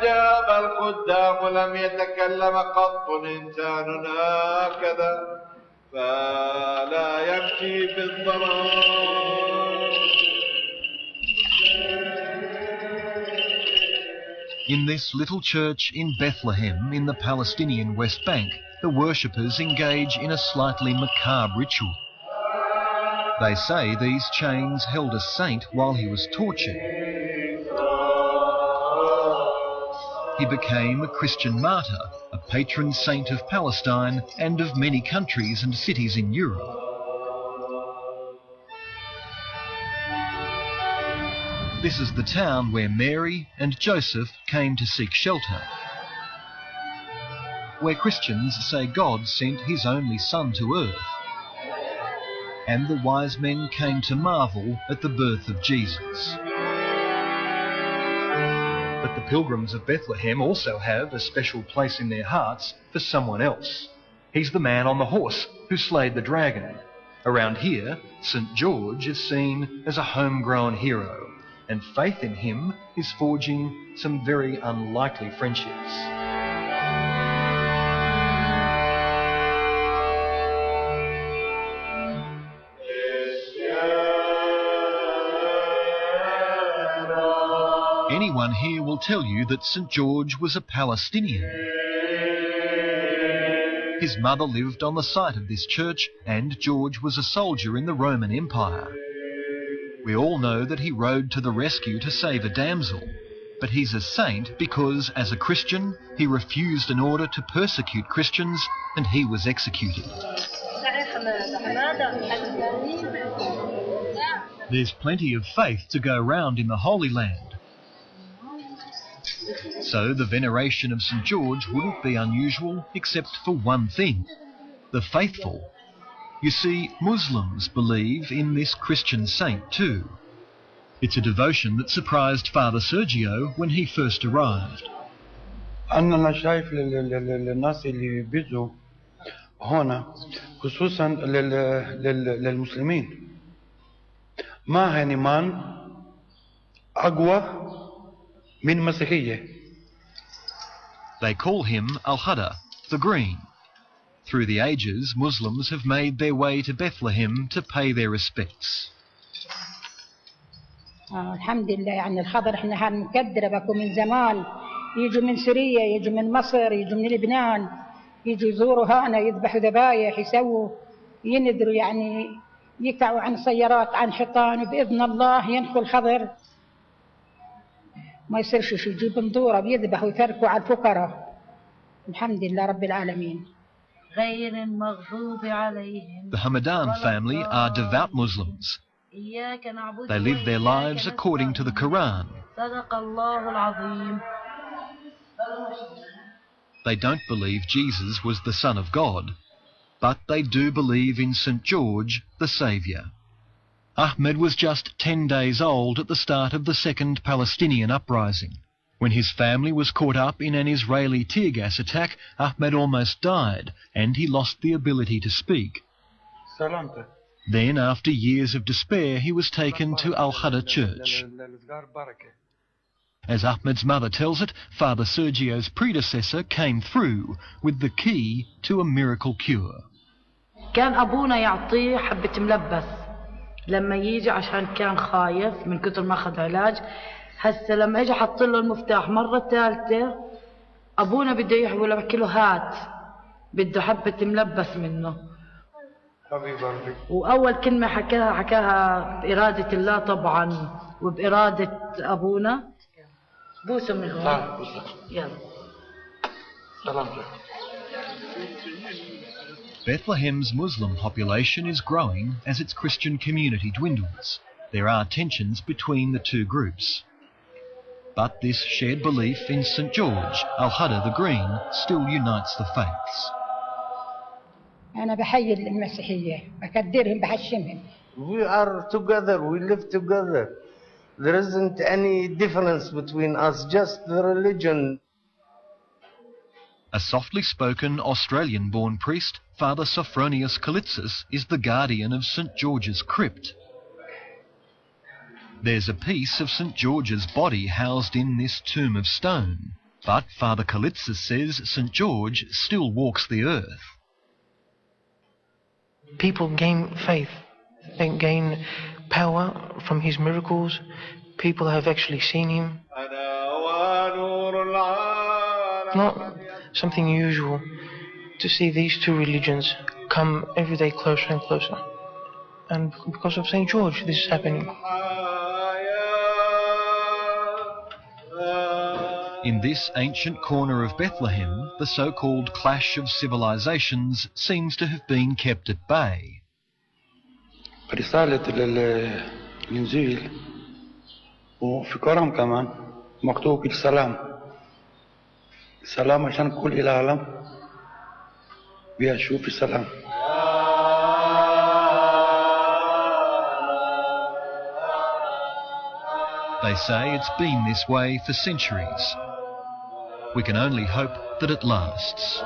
فأجاب الخدام لم يتكلم قط إنسان هكذا فلا يمشي في الظلام. In this little church in Bethlehem in the Palestinian West Bank, the worshippers engage in a slightly macabre ritual. They say these chains held a saint while he was tortured. He became a Christian martyr, a patron saint of Palestine and of many countries and cities in Europe. This is the town where Mary and Joseph came to seek shelter, where Christians say God sent his only son to earth, and the wise men came to marvel at the birth of Jesus. But the pilgrims of Bethlehem also have a special place in their hearts for someone else. He's the man on the horse who slayed the dragon. Around here, St. George is seen as a homegrown hero, and faith in him is forging some very unlikely friendships. Anyone here will tell you that St. George was a Palestinian. His mother lived on the site of this church, and George was a soldier in the Roman Empire. We all know that he rode to the rescue to save a damsel, but he's a saint because, as a Christian, he refused an order to persecute Christians, and he was executed. There's plenty of faith to go round in the Holy Land. So the veneration of St. George wouldn't be unusual except for one thing: the faithful. You see, Muslims believe in this Christian saint too. It's a devotion that surprised Father Sergio when he first arrived. أنا شايف للناس اللي بيجوا هنا خصوصا للمسلمين ما هنمان أقوى من مسيحية. They call him Al-Hada, the Green. Through the ages, Muslims have made their way to Bethlehem to pay their respects. الحمد لله يعني الخضر احنا هنقدر بكم من زمان يجوا من سوريا يجوا من مصر يجوا من لبنان يجوا يزوروا هنا يذبحوا ذبايح يسووا ينذروا يعني يقطعوا عن سيارات عن حيطان وبإذن الله ينخوا الخضر ما يصيرش شيء يجيب بندورة ويذبحوا ويتركوا على الفقراء. الحمد لله رب العالمين. The Hamadan family are devout Muslims. They live their lives according to the Quran. They don't believe Jesus was the Son of God, but they do believe in St. George, the Saviour. Ahmed was just 10 days old at the start of the Second Palestinian Uprising. When his family was caught up in an Israeli tear gas attack, Ahmed almost died, and he lost the ability to speak. Then, after years of despair, he was taken to Al-Hada Church. As Ahmed's mother tells it, Father Sergio's predecessor came through with the key to a miracle cure. كان أبونا يعطيه حبة ملبس لما يجي عشان كان خايف من كتر ما أخذ علاج. هسه لما اجى حط له المفتاح مرة ثالثة أبونا بده يحول بحكي له هات بده حبة ملبس منه. وأول كلمة حكاها بإرادة الله طبعا وبإرادة أبونا. بوسه من هون. يلا. Bethlehem's Muslim population is growing as its Christian community dwindles. There are tensions between the two groups. But this shared belief in St. George, Al-Hada the Green, still unites the faiths. We are together, we live together. There isn't any difference between us, just the religion. A softly spoken Australian-born priest, Father Sophronius Kalitsis, is the guardian of St. George's crypt. There's a piece of St. George's body housed in this tomb of stone, But Father Kalitsis says St. George still walks the earth. People gain faith, they gain power from his miracles. People have actually seen him. Not something usual to see these two religions come every day closer and closer. And because of St. George, this is happening. In this ancient corner of Bethlehem, the so-called clash of civilizations seems to have been kept at bay. رسالة الإنجيل وفي كرم كمان مكتوب السلام. السلام عشان كل العالم بيشوف السلام. They say it's been this way for centuries. We can only hope that it lasts.